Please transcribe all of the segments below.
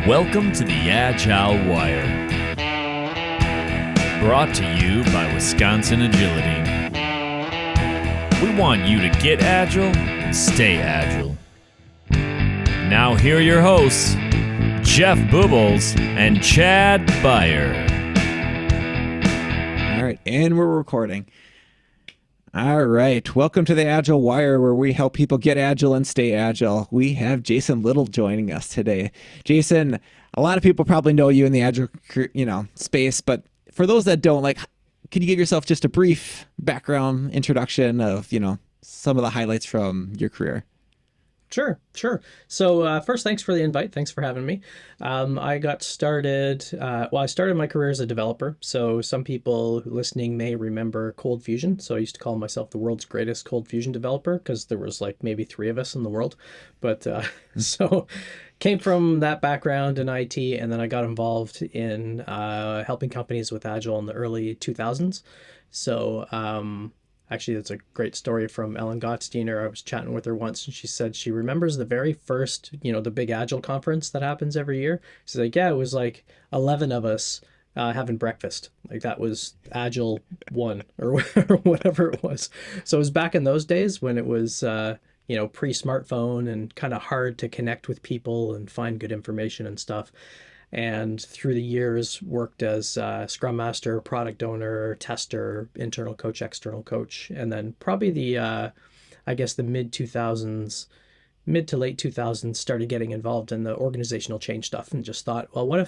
Welcome to the Agile Wire. Brought to you by Wisconsin Agility. We want you to get agile and stay agile. Now here are your hosts, Jeff Bubolz and Chad Beier. All right, and we're recording. All right, welcome to the Agile Wire, where we help people get agile and stay agile. We have Jason Little joining us today. Jason, a lot of people probably know you in the agile, space, but for those that don't, could you give yourself just a brief background introduction of, some of the highlights from your career? Sure. So first, thanks for the invite. Thanks for having me. I got started, I started my career as a developer. So some people listening may remember Cold Fusion. So I used to call myself the world's greatest Cold Fusion developer because there was maybe 3 of us in the world. But so came from that background in IT, and then I got involved in helping companies with Agile in the early 2000s. So actually, that's a great story from Ellen Gottsteiner. I was chatting with her once, and she said she remembers the very first, the big Agile conference that happens every year. She's like, yeah, it was 11 of us having breakfast. That was Agile 1 or whatever it was. So it was back in those days when it was, pre-smartphone and kind of hard to connect with people and find good information and stuff. And through the years worked as Scrum Master, product owner, tester, internal coach, external coach. And then probably the mid to late 2000s started getting involved in the organizational change stuff and just thought, well, what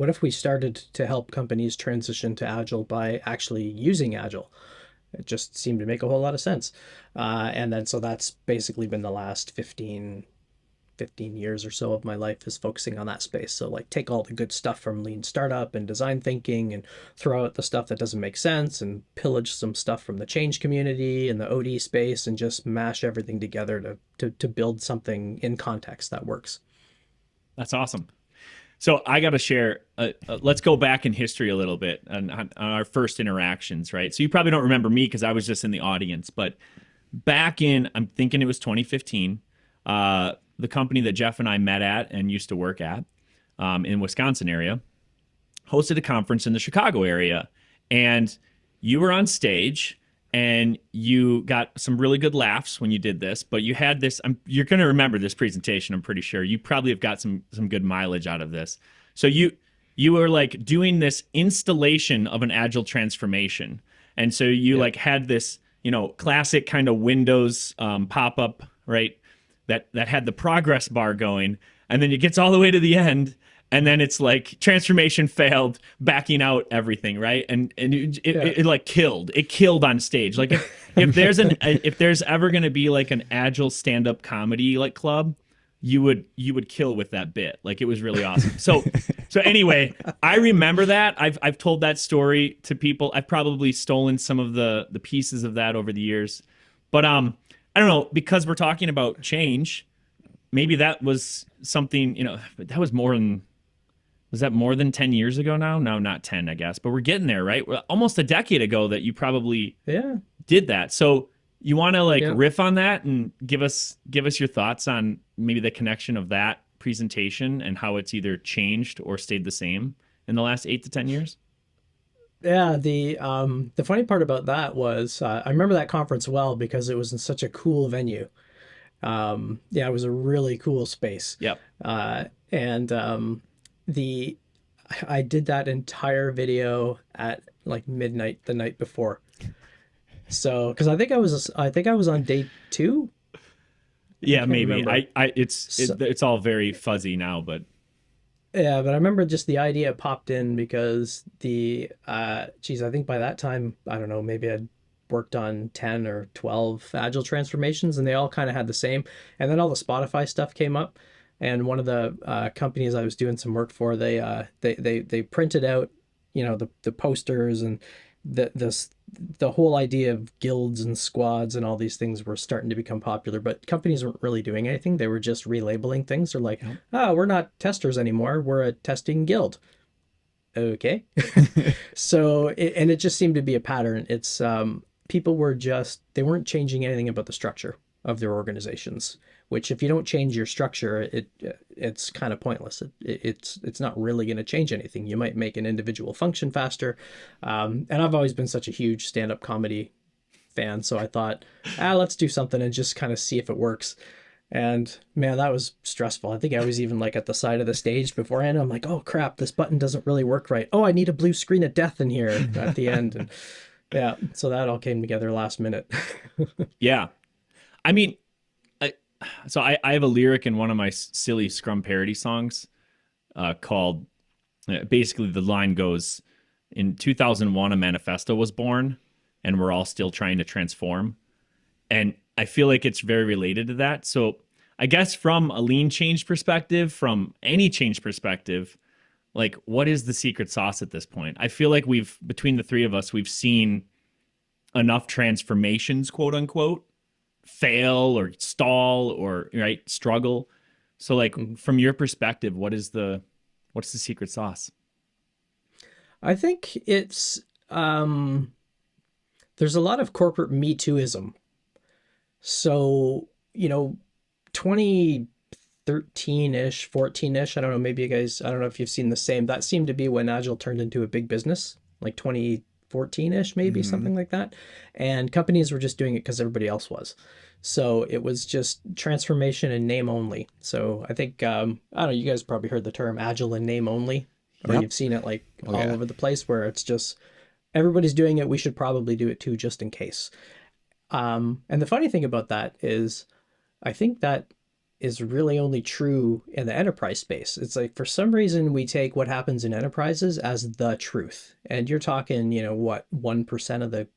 if we started to help companies transition to Agile by actually using Agile? It just seemed to make a whole lot of sense. And then so that's basically been the last 15 years or so of my life is focusing on that space. So take all the good stuff from lean startup and design thinking and throw out the stuff that doesn't make sense and pillage some stuff from the change community and the OD space and just mash everything together to build something in context that works. That's awesome. So I got to share, let's go back in history a little bit on our first interactions, right? So you probably don't remember me because I was just in the audience, but back in, I'm thinking it was 2015, the company that Jeff and I met at and used to work at in Wisconsin area hosted a conference in the Chicago area. And you were on stage and you got some really good laughs when you did this, but you had this, you're going to remember this presentation, I'm pretty sure. You probably have got some good mileage out of this. So you were doing this installation of an Agile transformation. And so you had this, classic kind of Windows pop-up, right? That had the progress bar going, and then it gets all the way to the end, and then it's transformation failed, backing out everything, right? And it killed. It killed on stage. If there's ever going to be an Agile stand-up comedy club, you would kill with that bit. It was really awesome. So anyway, I remember that. I've told that story to people. I've probably stolen some of the pieces of that over the years, but I don't know, because we're talking about change, maybe that was something, that was was that more than 10 years ago now? No, not 10, I guess, but we're getting there, right? Almost a decade ago that you probably did that. So you want to riff on that and give us your thoughts on maybe the connection of that presentation and how it's either changed or stayed the same in the last 8 to 10 years? Yeah, the funny part about that was I remember that conference well because it was in such a cool venue. It was a really cool space. Yep. And I did that entire video at midnight the night before. So because I think I was on day 2. Yeah, maybe. It's all very fuzzy now, but. Yeah, but I remember just the idea popped in because I think by that time, I don't know, maybe I'd worked on 10 or 12 Agile transformations and they all kind of had the same. And then all the Spotify stuff came up. And one of the companies I was doing some work for, they printed out, the posters and the whole idea of guilds and squads and all these things were starting to become popular, but companies weren't really doing anything. They were just relabeling things. They're we're not testers anymore. We're a testing guild. Okay. So, it just seemed to be a pattern. It's people they weren't changing anything about the structure of their organizations, which if you don't change your structure, it's kind of pointless. It's not really going to change anything. You might make an individual function faster. And I've always been such a huge stand-up comedy fan, so I thought, let's do something and just kind of see if it works. And man, that was stressful. I think I was even like at the side of the stage beforehand. I'm like, oh crap, this button doesn't really work right. Oh, I need a blue screen of death in here at the end. And yeah, so that all came together last minute. Yeah. I mean, I have a lyric in one of my silly Scrum parody songs called, basically the line goes, in 2001, a manifesto was born and we're all still trying to transform. And I feel like it's very related to that. So I guess from a lean change perspective, from any change perspective, like what is the secret sauce at this point? I feel like between the three of us, we've seen enough transformations, quote unquote, fail or stall or struggle. So like from your perspective, what's the secret sauce? I think it's there's a lot of corporate Me Tooism. So, 2013-ish, 14-ish, I don't know, maybe you guys, I don't know if you've seen the same. That seemed to be when Agile turned into a big business, like 2014-ish, maybe something like that. And companies were just doing it because everybody else was. So it was just transformation in name only. So I think, I don't know, you guys probably heard the term Agile in name only, or you've seen it like all over the place where it's just, everybody's doing it. We should probably do it too, just in case. And the funny thing about that is, I think that is really only true in the enterprise space. It's like, for some reason, we take what happens in enterprises as the truth. And you're talking, 1% of the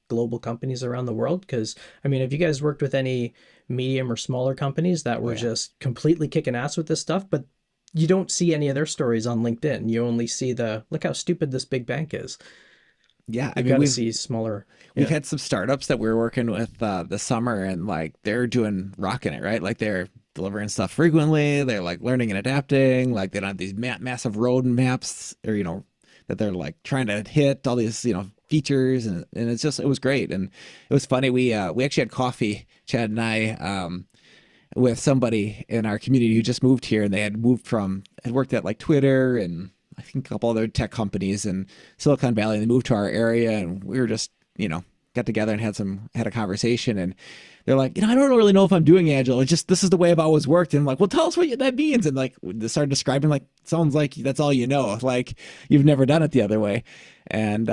global companies around the world? Because, I mean, have you guys worked with any medium or smaller companies that were just completely kicking ass with this stuff, but you don't see any of their stories on LinkedIn? You only see look how stupid this big bank is. Yeah, I mean, we've see smaller. We've had some startups that we were working with this summer, and like they're rocking it, right? Like they're delivering stuff frequently. They're like learning and adapting. Like they don't have these massive road maps, or that they're like trying to hit all these features, and it was great, and it was funny. We actually had coffee, Chad and I, with somebody in our community who just moved here, and they had worked at like Twitter and I think a couple other tech companies in Silicon Valley, and they moved to our area, and we were just, got together and had a conversation, and they're like, I don't really know if I'm doing Agile. It's just, this is the way I've always worked. And I'm like, well, tell us what that means. And like, they started describing, like, sounds like that's all you know. Like you've never done it the other way. And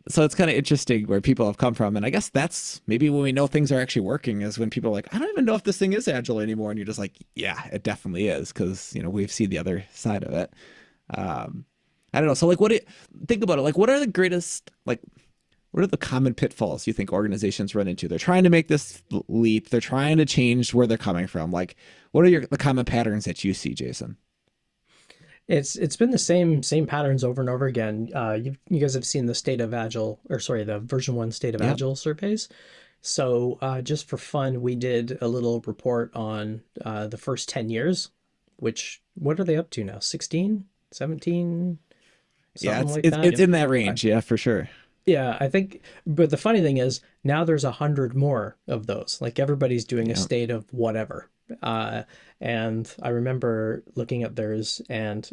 so it's kind of interesting where people have come from. And I guess that's maybe when we know things are actually working is when people are like, I don't even know if this thing is Agile anymore. And you're just like, yeah, it definitely is. Cause we've seen the other side of it. I don't know. So like, think about it. Like, what are the greatest, like, what are the common pitfalls you think organizations run into? They're trying to make this leap. They're trying to change where they're coming from. Like, what are the common patterns that you see, Jason? It's been the same patterns over and over again. You guys have seen the state of Agile, the version 1 state of Agile surveys. So just for fun, we did a little report on the first 10 years, what are they up to now? 16, 17? It's in that range. Yeah, for sure. Yeah, I think, but the funny thing is now there's 100 more of those. Like everybody's doing a state of whatever. And I remember looking at theirs, and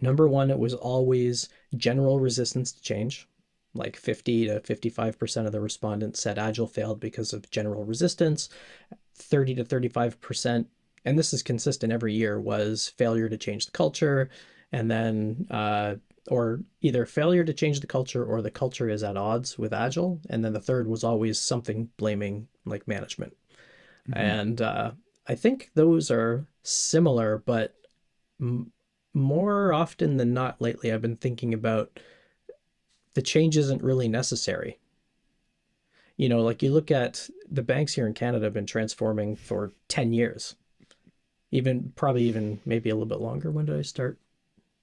number one, it was always general resistance to change. Like 50 to 55% of the respondents said Agile failed because of general resistance. 30 to 35%, and this is consistent every year, was failure to change the culture. And then, or either failure to change the culture or the culture is at odds with Agile. And then the third was always something blaming like management. Mm-hmm. And I think those are similar, but more often than not lately, I've been thinking about the change isn't really necessary. Like you look at the banks here in Canada have been transforming for 10 years, probably even maybe a little bit longer. When did I start?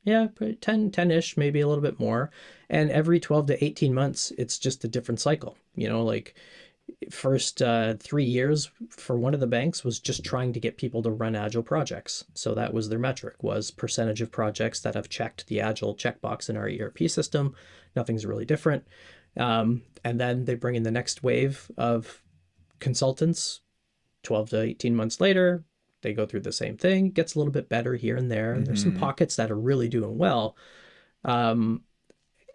Yeah, 10-ish, maybe a little bit more. And every 12 to 18 months, it's just a different cycle. Like first 3 years for one of the banks was just trying to get people to run Agile projects. So that was their metric, was percentage of projects that have checked the Agile checkbox in our ERP system. Nothing's really different. And then they bring in the next wave of consultants 12 to 18 months later. They go through the same thing. It gets a little bit better here and there. And there's some pockets that are really doing well.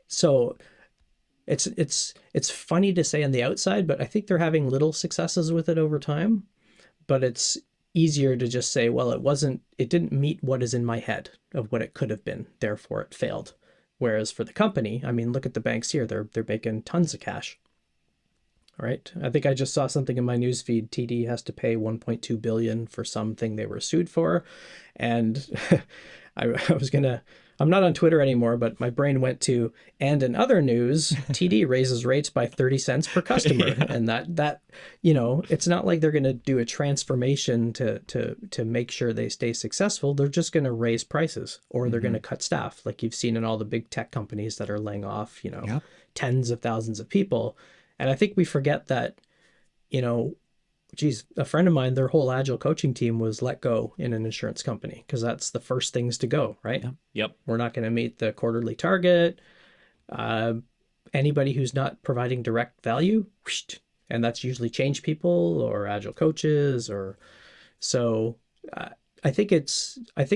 So it's funny to say on the outside, but I think they're having little successes with it over time. But it's easier to just say, well, it didn't meet what is in my head of what it could have been, therefore it failed. Whereas for the company, I mean, look at the banks here. They're making tons of cash. Right? I think I just saw something in my newsfeed. TD has to pay 1.2 billion for something they were sued for. And I'm not on Twitter anymore, but my brain went to, and in other news, TD raises rates by 30 cents per customer. Yeah. And that, it's not like they're going to do a transformation to make sure they stay successful. They're just going to raise prices, or they're going to cut staff, like you've seen in all the big tech companies that are laying off, tens of thousands of people. And I think we forget that, a friend of mine, their whole Agile coaching team was let go in an insurance company because that's the first things to go, right? Yep. We're not going to meet the quarterly target. Anybody who's not providing direct value, and that's usually change people or Agile coaches, or so. I think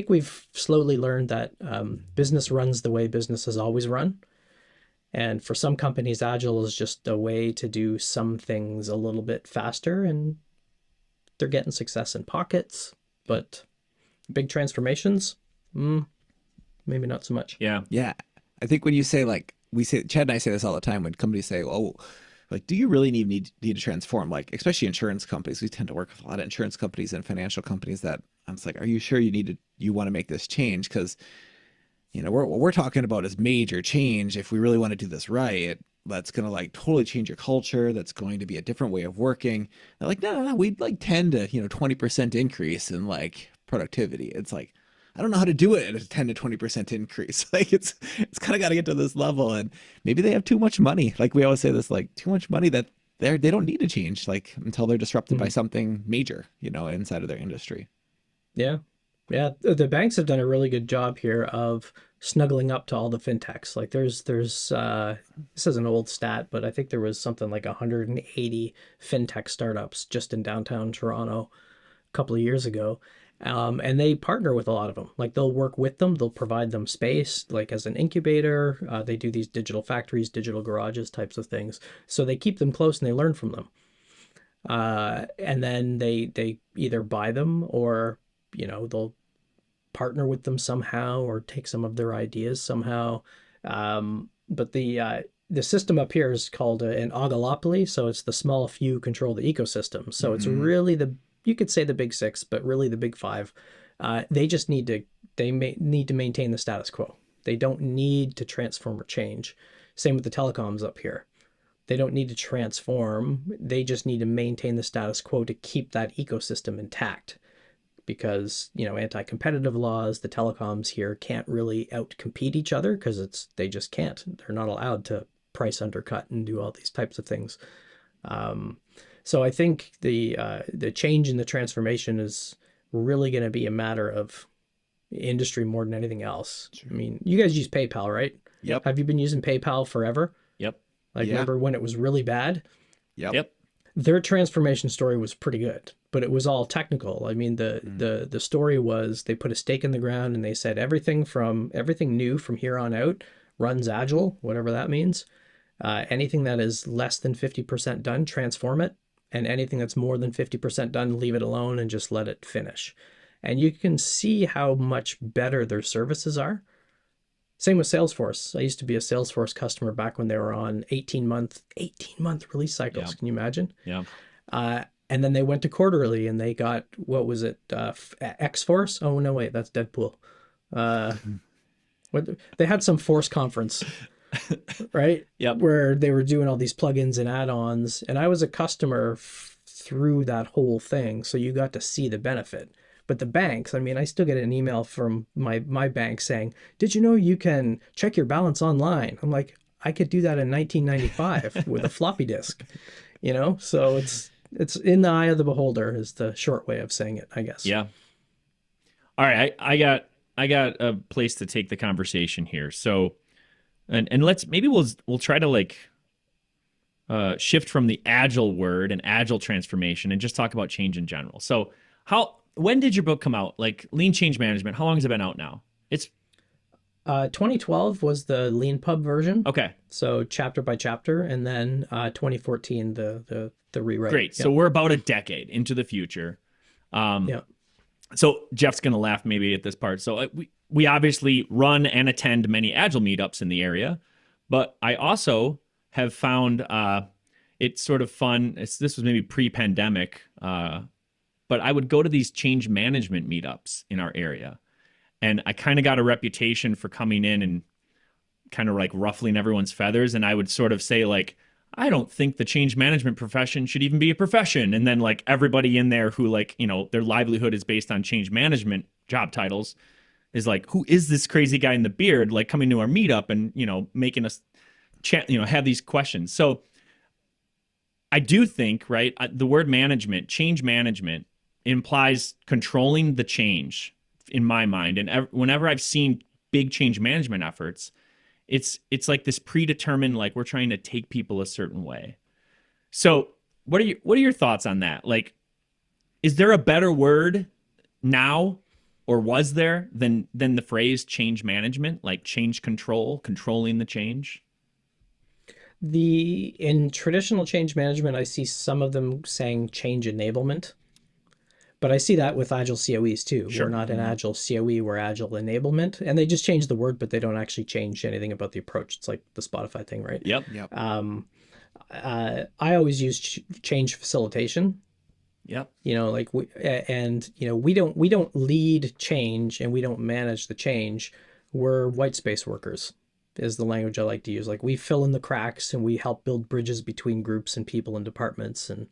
we've slowly learned that business runs the way business has always run. And for some companies, Agile is just a way to do some things a little bit faster, and they're getting success in pockets, but big transformations, maybe not so much. Yeah. Yeah. I think when you say, like, Chad and I say this all the time when companies say, oh, like, do you really need to transform? Like, especially insurance companies. We tend to work with a lot of insurance companies and financial companies that I'm just like, are you sure you want to make this change? Because what we're talking about is major change. If we really want to do this right, that's going to like totally change your culture. That's going to be a different way of working. They're like, no, we'd like 10 to 20% increase in like productivity. It's like, I don't know how to do it at a 10 to 20% increase. Like it's kind of got to get to this level, and maybe they have too much money. Like we always say this, like too much money that they don't need to change like until they're disrupted by something major, inside of their industry. Yeah. Yeah, the banks have done a really good job here of snuggling up to all the fintechs. Like there's this is an old stat, but I think there was something like 180 fintech startups just in downtown Toronto a couple of years ago. And they partner with a lot of them. Like they'll work with them, they'll provide them space, like as an incubator. They do these digital factories, digital garages types of things. So they keep them close and they learn from them. And then they either buy them or they'll partner with them somehow or take some of their ideas somehow. But the system up here is called an oligopoly. So it's the small few control the ecosystem. So it's really you could say the big six, but really the big five. They just need to maintain the status quo. They don't need to transform or change. Same with the telecoms up here. They don't need to transform. They just need to maintain the status quo to keep that ecosystem intact. Because, anti-competitive laws, the telecoms here can't really out-compete each other because they just can't. They're not allowed to price undercut and do all these types of things. So I think the change in the transformation is really going to be a matter of industry more than anything else. Sure. I mean, you guys use PayPal, right? Yep. Have you been using PayPal forever? Yep. Remember when it was really bad? Yep. Their transformation story was pretty good, but it was all technical. I mean, the story was they put a stake in the ground and they said everything new from here on out runs Agile, whatever that means. Anything that is less than 50% done, transform it. And anything that's more than 50% done, leave it alone and just let it finish. And you can see how much better their services are. Same with Salesforce. I used to be a Salesforce customer back when they were on 18-month release cycles. Yeah. Can you imagine? Yeah. And then they went to quarterly and they got, what was it? X-Force? Oh, no, wait, that's Deadpool. They had some Force conference, right? Yep. Where they were doing all these plugins and add-ons. And I was a customer through that whole thing. So you got to see the benefit. But the banks, I mean, I still get an email from my bank saying, did you know you can check your balance online? I'm like, I could do that in 1995 with a floppy disk, So it's in the eye of the beholder is the short way of saying it, I guess. Yeah. All right. I got a place to take the conversation here. So, and we'll try to shift from the Agile word and Agile transformation and just talk about change in general. So when did your book come out? Like Lean Change Management. How long has it been out now? It's 2012 was the Lean Pub version. okay. So chapter by chapter, and then 2014 the rewrite. Great. So we're about a decade into the future. Yeah. So Jeff's going to laugh maybe at this part. So we obviously run and attend many Agile meetups in the area, but I also have found it's sort of fun. This was maybe pre-pandemic, but I would go to these change management meetups in our area. And I kind of got a reputation for coming in and kind of like ruffling everyone's feathers. And I would sort of say like, I don't think the change management profession should even be a profession. And then like everybody in there who like, you know, their livelihood is based on change management job titles is like, who is this crazy guy in the beard, like coming to our meetup and, you know, making us have these questions. So I do think, right, the word management, change management implies controlling the change in my mind. And whenever I've seen big change management efforts, it's like this predetermined, like we're trying to take people a certain way. So what are your thoughts on that? Like, is there a better word now, or was there than the phrase change management, like change control, controlling the change? In traditional change management, I see some of them saying change enablement. But I see that with Agile COEs too. Sure. We're not an Agile COE, we're Agile enablement. And they just change the word, but they don't actually change anything about the approach. It's like the Spotify thing, right? Yep. I always use change facilitation. Yep. You know, like we don't lead change and we don't manage the change. We're white space workers is the language I like to use. Like we fill in the cracks and we help build bridges between groups and people and departments, and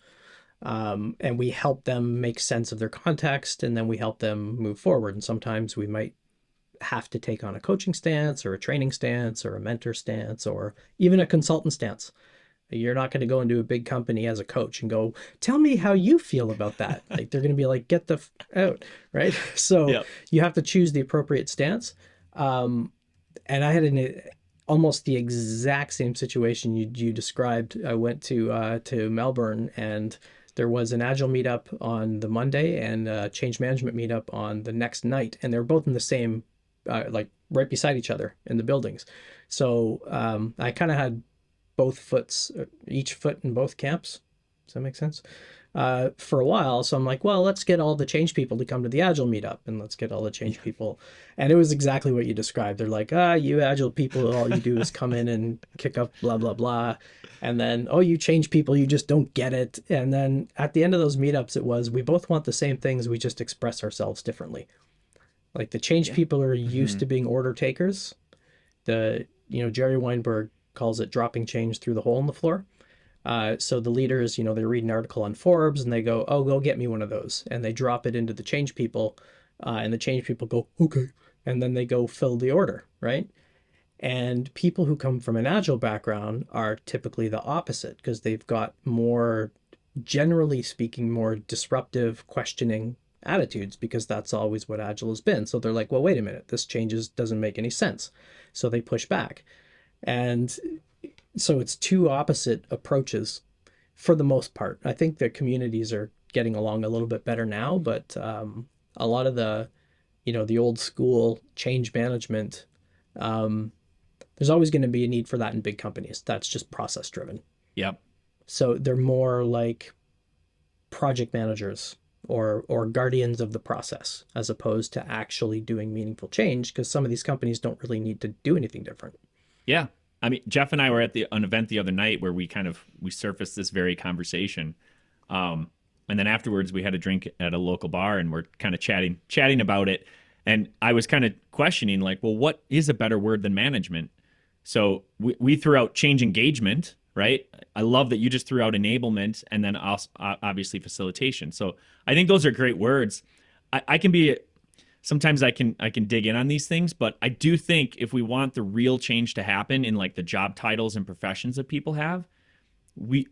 we help them make sense of their context, and then we help them move forward. And sometimes we might have to take on a coaching stance or a training stance or a mentor stance or even a consultant stance. You're not going to go into a big company as a coach and go, tell me how you feel about that. Like they're going to be like, get the out, right? So You have to choose the appropriate stance. And I had almost the exact same situation you described. I went to Melbourne, and there was an Agile meetup on the Monday and a change management meetup on the next night. And they were both in the same, like right beside each other in the buildings. So I kind of had each foot in both camps. Does that make sense? For a while. So I'm like, well, let's get all the change people to come to the Agile meetup, and let's get all the change people. And it was exactly what you described. They're like, you Agile people, all you do is come in and kick up blah, blah, blah. And then, you change people, you just don't get it. And then at the end of those meetups, it was, we both want the same things. We just express ourselves differently. Like the change people are used to being order takers. Jerry Weinberg calls it dropping change through the hole in the floor. So the leaders, they read an article on Forbes and they go, go get me one of those. And they drop it into the change people, and the change people go, okay. And then they go fill the order, right? And people who come from an Agile background are typically the opposite, because they've got more, generally speaking, more disruptive, questioning attitudes, because that's always what Agile has been. So they're like, well, wait a minute, this doesn't make any sense. So they push back. And so it's two opposite approaches for the most part. I think the communities are getting along a little bit better now, but a lot of the old school change management, there's always going to be a need for that in big companies. That's just process driven. Yep. So they're more like project managers or guardians of the process, as opposed to actually doing meaningful change, because some of these companies don't really need to do anything different. Yeah. I mean, Jeff and I were at an event the other night where we surfaced this very conversation. And then afterwards we had a drink at a local bar and we're kind of chatting about it. And I was kind of questioning, like, well, what is a better word than management? So we threw out change engagement, right? I love that you just threw out enablement, and then also, obviously facilitation. So I think those are great words. Sometimes I can dig in on these things, but I do think if we want the real change to happen in like the job titles and professions that people have,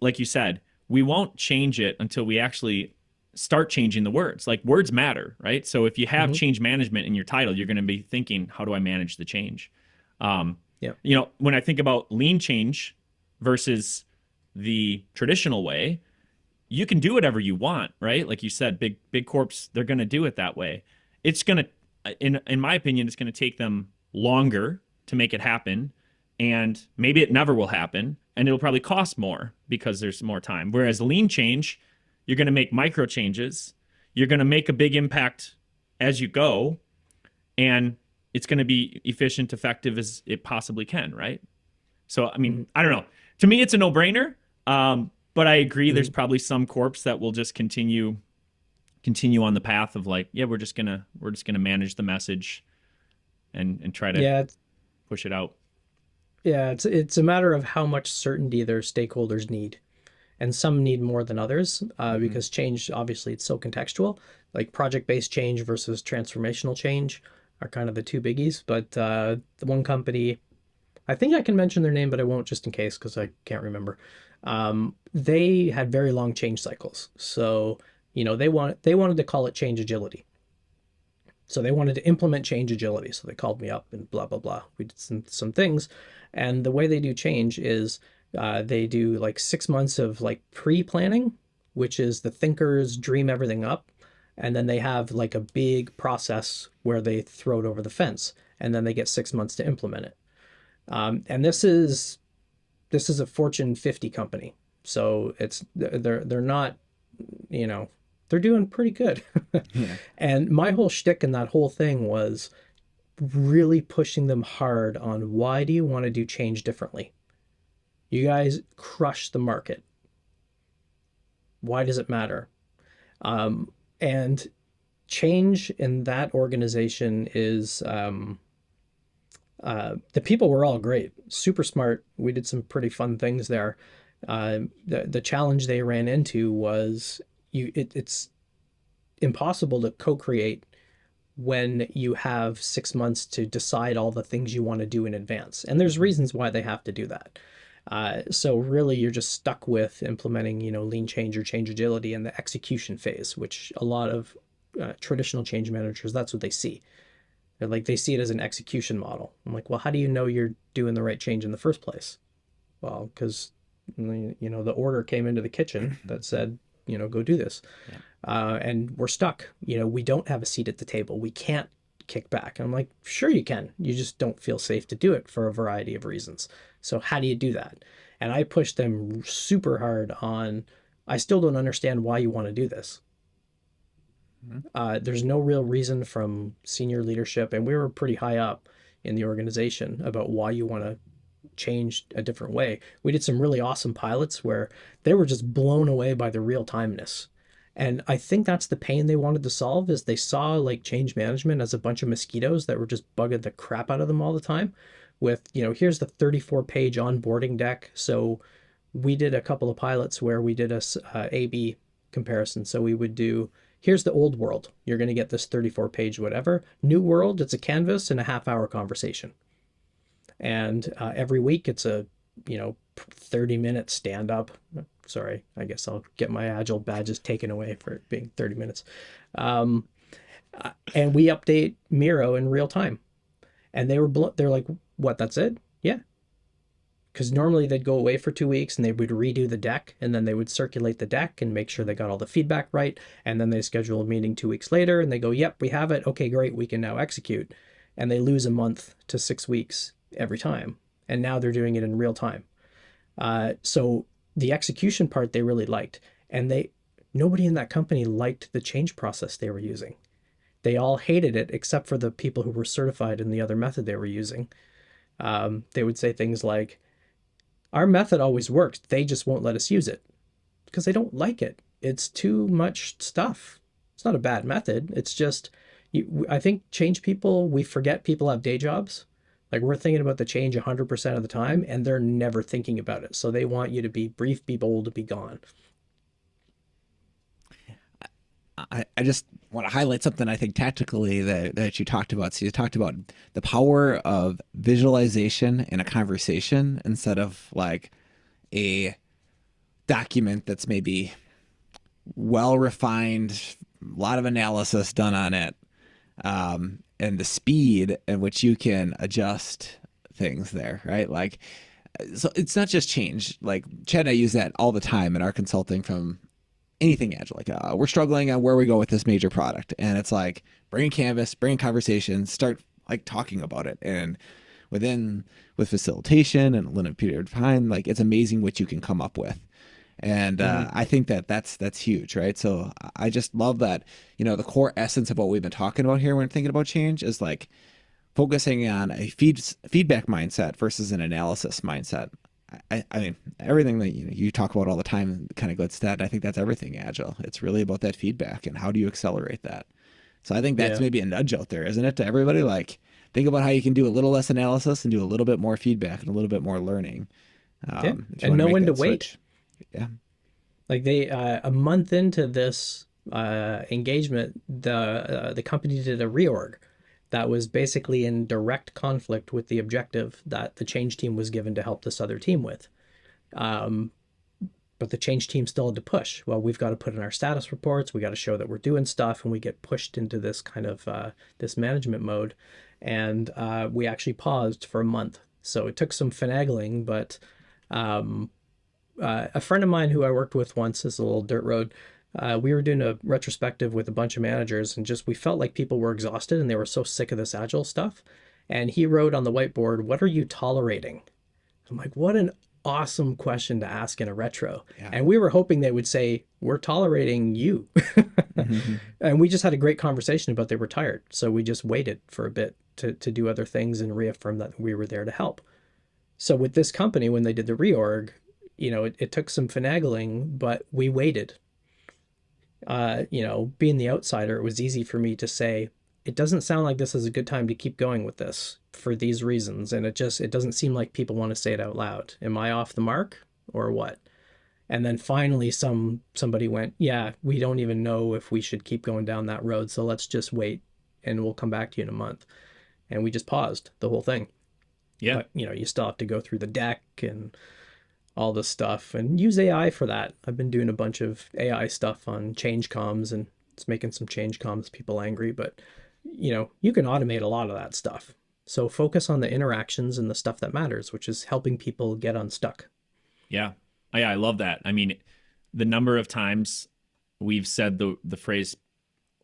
like you said, we won't change it until we actually start changing the words. Like words matter, right? So if you have change management in your title, you're going to be thinking, how do I manage the change? When I think about lean change versus the traditional way, you can do whatever you want, right? Like you said, big corps, they're going to do it that way. It's going to, in my opinion, it's going to take them longer to make it happen, and maybe it never will happen, and it'll probably cost more because there's more time. Whereas lean change, you're going to make micro changes, you're going to make a big impact as you go, and it's going to be efficient, effective as it possibly can, right? So, I mean, I don't know. To me, it's a no-brainer, but I agree there's probably some corps that will just continue on the path of like, yeah, we're just gonna manage the message and try to push it out. Yeah, it's a matter of how much certainty their stakeholders need. And some need more than others because change, obviously, it's so contextual. Like project-based change versus transformational change are kind of the two biggies. But the one company, I think I can mention their name, but I won't just in case because I can't remember. They had very long change cycles. So, they wanted to call it change agility. So they wanted to implement change agility. So they called me up and blah, blah, blah. We did some things. And the way they do change is they do like 6 months of like pre-planning, which is the thinkers dream everything up. And then they have like a big process where they throw it over the fence. And then they get 6 months to implement it. And this is a Fortune 50 company. So they're not, they're doing pretty good. Yeah. And my whole shtick in that whole thing was really pushing them hard on why do you want to do change differently? You guys crush the market. Why does it matter? And change in that organization is the people were all great, super smart. We did some pretty fun things there. The challenge they ran into was it's impossible to co-create when you have 6 months to decide all the things you want to do in advance. And there's reasons why they have to do that. So really you're just stuck with implementing, lean change or change agility in the execution phase, which a lot of traditional change managers, that's what they see. They're like, they see it as an execution model. I'm like, well, how do you know you're doing the right change in the first place? Well, because, the order came into the kitchen that said, go do this. Yeah. And we're stuck. We don't have a seat at the table. We can't kick back. I'm like, sure you can. You just don't feel safe to do it for a variety of reasons. So how do you do that? And I pushed them super hard on, I still don't understand why you want to do this. There's no real reason from senior leadership, and we were pretty high up in the organization about why you want to change a different way. We did some really awesome pilots where they were just blown away by the real-timeness. And I think that's the pain they wanted to solve, is they saw like change management as a bunch of mosquitoes that were just bugging the crap out of them all the time with, here's the 34-page onboarding deck. So we did a couple of pilots where we did a A/B comparison. So we would do, here's the old world. You're going to get this 34-page whatever. New world, it's a canvas and a half-hour conversation. And every week it's a, 30-minute stand-up. Sorry, I guess I'll get my Agile badges taken away for it being 30 minutes. And we update Miro in real time. And they're like, what, that's it? Yeah. Because normally they'd go away for 2 weeks and they would redo the deck, and then they would circulate the deck and make sure they got all the feedback right. And then they schedule a meeting 2 weeks later and they go, yep, we have it. Okay, great. We can now execute. And they lose a month to 6 weeks every time. And now they're doing it in real time. So the execution part they really liked. And nobody in that company liked the change process they were using. They all hated it except for the people who were certified in the other method they were using. They would say things like, our method always works. They just won't let us use it because they don't like it. It's too much stuff. It's not a bad method. It's just, I think change people, we forget people have day jobs. Like we're thinking about the change 100% of the time and they're never thinking about it. So they want you to be brief, be bold, to be gone. I just want to highlight something I think tactically that you talked about. So you talked about the power of visualization in a conversation instead of like a document that's maybe well refined, a lot of analysis done on it, and the speed in which you can adjust things there, right? Like, so it's not just change. Like Chad and I use that all the time in our consulting from anything agile, like we're struggling on where we go with this major product, and it's like bring a canvas, bring a conversation, start like talking about it, and with facilitation and a limited period of time, like it's amazing what you can come up with. And I think that's huge, right? So I just love that, the core essence of what we've been talking about here when thinking about change is like focusing on a feedback mindset versus an analysis mindset. I mean, everything that you talk about all the time kind of goes to that. I think that's everything agile. It's really about that feedback and how do you accelerate that. So I think that's maybe a nudge out there, isn't it, to everybody? Like, think about how you can do a little less analysis and do a little bit more feedback and a little bit more learning. And know when to wait. Yeah. Like a month into this engagement, the company did a reorg that was basically in direct conflict with the objective that the change team was given to help this other team with. But the change team still had to push. Well, we've got to put in our status reports. We got to show that we're doing stuff, and we get pushed into this kind of this management mode. And we actually paused for a month. So it took some finagling, but a friend of mine who I worked with once, this little dirt road, we were doing a retrospective with a bunch of managers, and we felt like people were exhausted and they were so sick of this agile stuff. And he wrote on the whiteboard, "What are you tolerating?" I'm like, what an awesome question to ask in a retro. Yeah. And we were hoping they would say, "We're tolerating you." And we just had a great conversation about they were tired. So we just waited for a bit to do other things and reaffirm that we were there to help. So with this company, when they did the reorg, it took some finagling, but we waited. Being the outsider, it was easy for me to say, it doesn't sound like this is a good time to keep going with this for these reasons. And it doesn't seem like people want to say it out loud. Am I off the mark or what? And then finally somebody went, yeah, we don't even know if we should keep going down that road. So let's just wait and we'll come back to you in a month. And we just paused the whole thing. Yeah. But, you still have to go through the deck and all this stuff and use AI for that. I've been doing a bunch of AI stuff on change comms, and it's making some change comms people angry, but you can automate a lot of that stuff. So focus on the interactions and the stuff that matters, which is helping people get unstuck. Yeah. I love that. I mean, the number of times we've said the phrase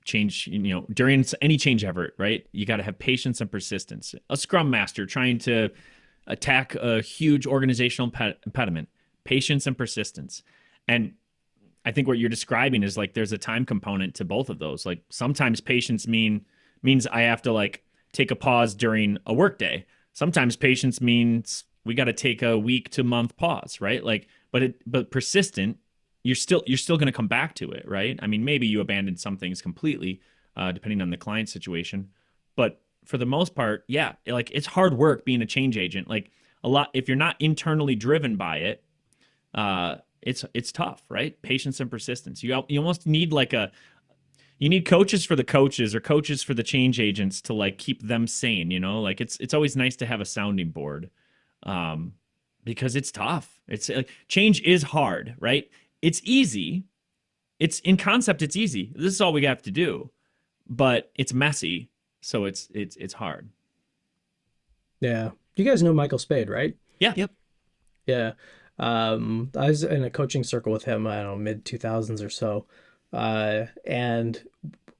change, during any change effort, right? You got to have patience and persistence. A Scrum master trying to attack a huge organizational impediment, patience and persistence. And I think what you're describing is like there's a time component to both of those. Like sometimes patience means I have to like take a pause during a workday. Sometimes patience means we got to take a week to month pause, right? Like, but persistent, you're still going to come back to it, right? I mean, maybe you abandon some things completely, depending on the client situation, but for the most part, yeah, like it's hard work being a change agent. Like a lot, if you're not internally driven by it, it's tough, right? Patience and persistence. You almost need you need coaches for the coaches or coaches for the change agents to like keep them sane, like it's always nice to have a sounding board, because it's tough. It's like change is hard, right? It's easy. It's in concept, it's easy. This is all we have to do, but it's messy. So it's hard. Yeah. You guys know Michael Spade, right? Yeah. Yep. Yeah. I was in a coaching circle with him, I don't know, mid 2000s or so. And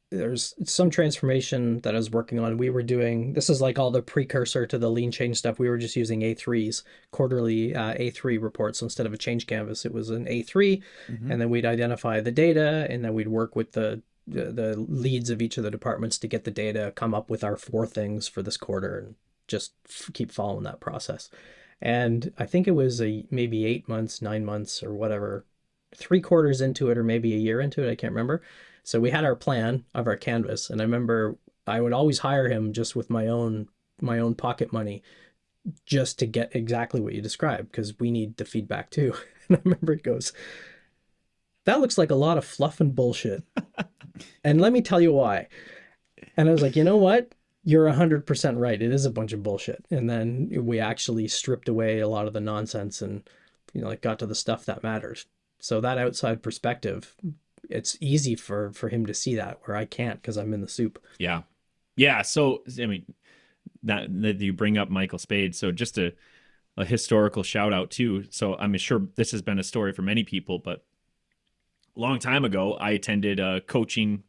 there's some transformation that I was working on. We were doing, this is like all the precursor to the lean change stuff. We were just using A3s, quarterly A3 reports. So instead of a change canvas, it was an A3. Mm-hmm. And then we'd identify the data, and then we'd work with the leads of each of the departments to get the data, come up with our 4 things for this quarter, and just keep following that process. And I think it was maybe 8 months, 9 months or whatever, 3 quarters into it, or maybe a year into it. I can't remember. So we had our plan of our canvas. And I remember I would always hire him just with my own pocket money, just to get exactly what you described, because we need the feedback too. And I remember it goes, "That looks like a lot of fluff and bullshit. And let me tell you why." And I was like, you know what? You're 100% right. It is a bunch of bullshit. And then we actually stripped away a lot of the nonsense and, got to the stuff that matters. So that outside perspective, it's easy for him to see that, where I can't because I'm in the soup. Yeah. Yeah. So, I mean, that you bring up Michael Spade. So just a historical shout out too. So I'm sure this has been a story for many people, but long time ago, I attended a coaching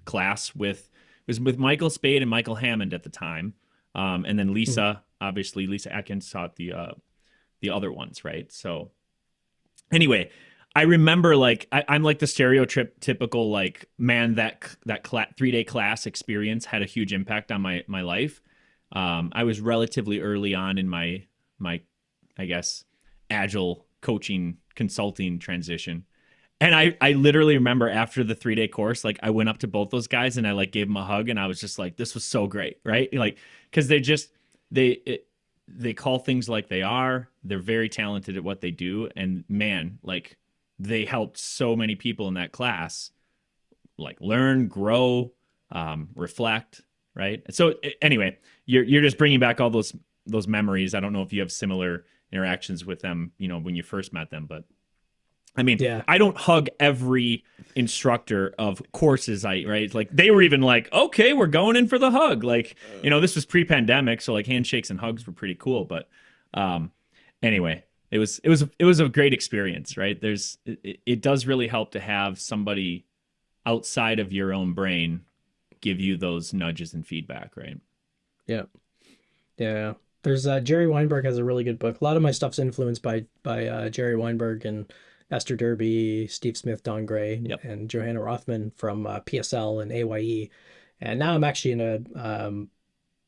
class with Michael Spade and Michael Hammond at the time, and then Lisa, obviously Lisa Atkins taught the other ones, right? So anyway, I remember like I'm like the stereotypical like man that 3-day class experience had a huge impact on my life. I was relatively early on in my I guess agile coaching consulting transition. And I literally remember after the 3-day course, like I went up to both those guys and I like gave them a hug and I was just like, this was so great, right? Like, because they call things like they are. They're very talented at what they do, and man, like they helped so many people in that class, like learn, grow, reflect, right? So anyway, you're just bringing back all those memories. I don't know if you have similar interactions with them, when you first met them, but. I mean, Yeah. I don't hug every instructor of courses right? Like they were even like, okay, we're going in for the hug. Like, this was pre-pandemic, so like handshakes and hugs were pretty cool. But anyway, it was a great experience, right? It does really help to have somebody outside of your own brain give you those nudges and feedback, right? Yeah. Yeah. There's Jerry Weinberg has a really good book. A lot of my stuff's influenced by Jerry Weinberg and Esther Derby, Steve Smith, Don Gray, Yep. and Johanna Rothman from PSL and AYE. And now I'm actually in a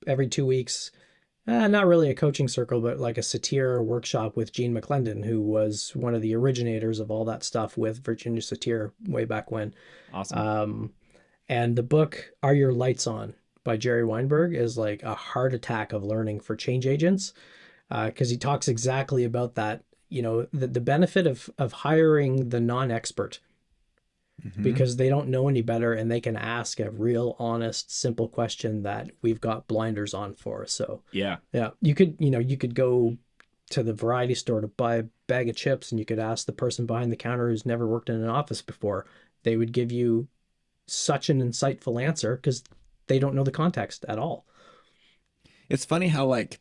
every 2 weeks, not really a coaching circle, but like a satire workshop with Gene McClendon, who was one of the originators of all that stuff with Virginia Satire way back when. Awesome. And the book Are Your Lights On by Jerry Weinberg is like a heart attack of learning for change agents, because he talks exactly about that. The benefit of hiring the non-expert, because they don't know any better and they can ask a real honest, simple question that we've got blinders on for. So yeah, you could go to the variety store to buy a bag of chips and you could ask the person behind the counter who's never worked in an office before. They would give you such an insightful answer because they don't know the context at all. It's funny how like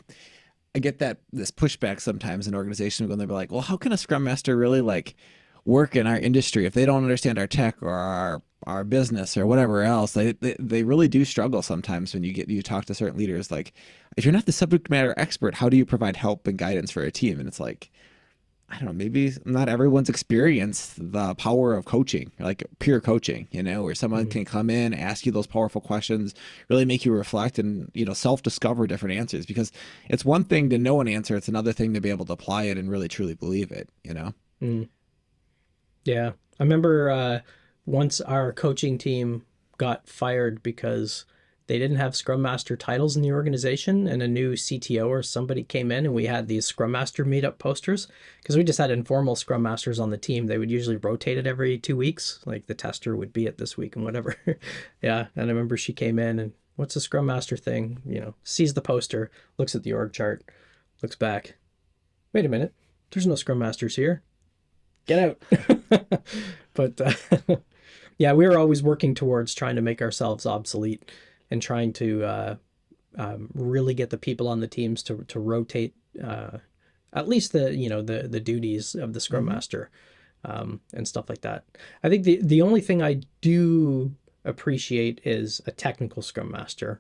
I get this pushback sometimes in organizations when they're like, well, how can a Scrum Master really like work in our industry if they don't understand our tech or our business or whatever else? They really do struggle sometimes when you talk to certain leaders. Like, if you're not the subject matter expert, how do you provide help and guidance for a team? And it's like, I don't know, maybe not everyone's experienced the power of coaching, like peer coaching, where someone can come in, ask you those powerful questions, really make you reflect and, self-discover different answers. Because it's one thing to know an answer. It's another thing to be able to apply it and really, truly believe it, Yeah. I remember once our coaching team got fired because they didn't have Scrum Master titles in the organization, and a new CTO or somebody came in, and we had these Scrum Master meetup posters because we just had informal Scrum Masters on the team. They would usually rotate it every 2 weeks. Like the tester would be it this week and whatever. Yeah. And I remember she came in and what's a Scrum Master thing? Sees the poster, looks at the org chart, looks back. Wait a minute. There's no Scrum Masters here. Get out. But yeah, we were always working towards trying to make ourselves obsolete and trying to really get the people on the teams to rotate at least the duties of the Scrum Master and stuff like that. I think the only thing I do appreciate is a technical Scrum Master,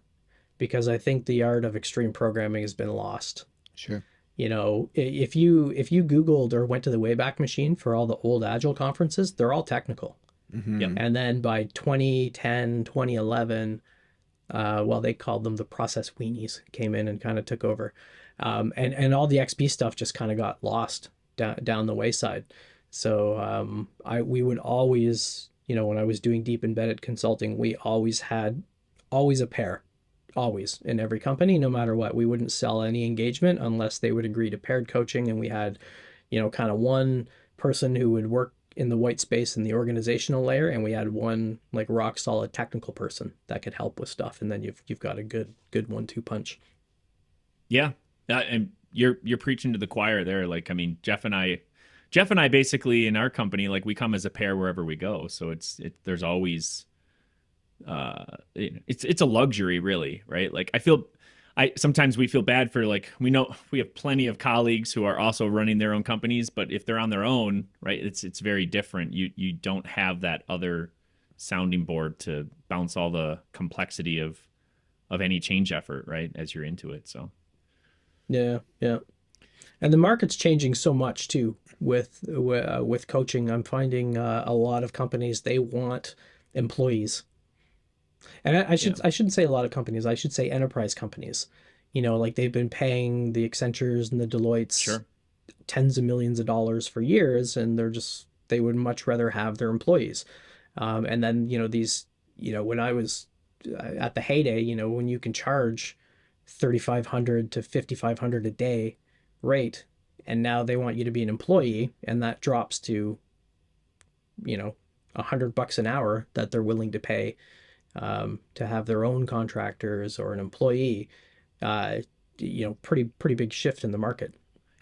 because I think the art of extreme programming has been lost. Sure. If you Googled or went to the Wayback Machine for all the old Agile conferences, they're all technical. Yep. And then by 2010, 2011, they called them the process weenies, came in and kind of took over. And all the XP stuff just kind of got lost down the wayside. So we would always, when I was doing deep embedded consulting, we always had a pair, always, in every company, no matter what. We wouldn't sell any engagement unless they would agree to paired coaching. And we had, kind of one person who would work in the white space in the organizational layer, and we had one like rock solid technical person that could help with stuff, and then you've got a good 1-2 punch. Yeah, and you're preaching to the choir there. Like, I mean, Jeff and I basically in our company, like, we come as a pair wherever we go. So there's always it's a luxury, really, right? Like, I feel I sometimes we feel bad for, like, we know we have plenty of colleagues who are also running their own companies, but if they're on their own, right, it's very different. You don't have that other sounding board to bounce all the complexity of any change effort, right, as you're into it. So Yeah, yeah. And the market's changing so much too with coaching. I'm finding a lot of companies, they want employees. And yeah, I shouldn't say a lot of companies. I should say enterprise companies. Like they've been paying the Accentures and the Deloittes sure, tens of millions of dollars for years, and they would much rather have their employees. And then when I was at the heyday, when you can charge 3,500 to 5,500 a day rate, and now they want you to be an employee, and that drops to $100 an hour that they're willing to pay to have their own contractors or an employee. uh, pretty big shift in the market.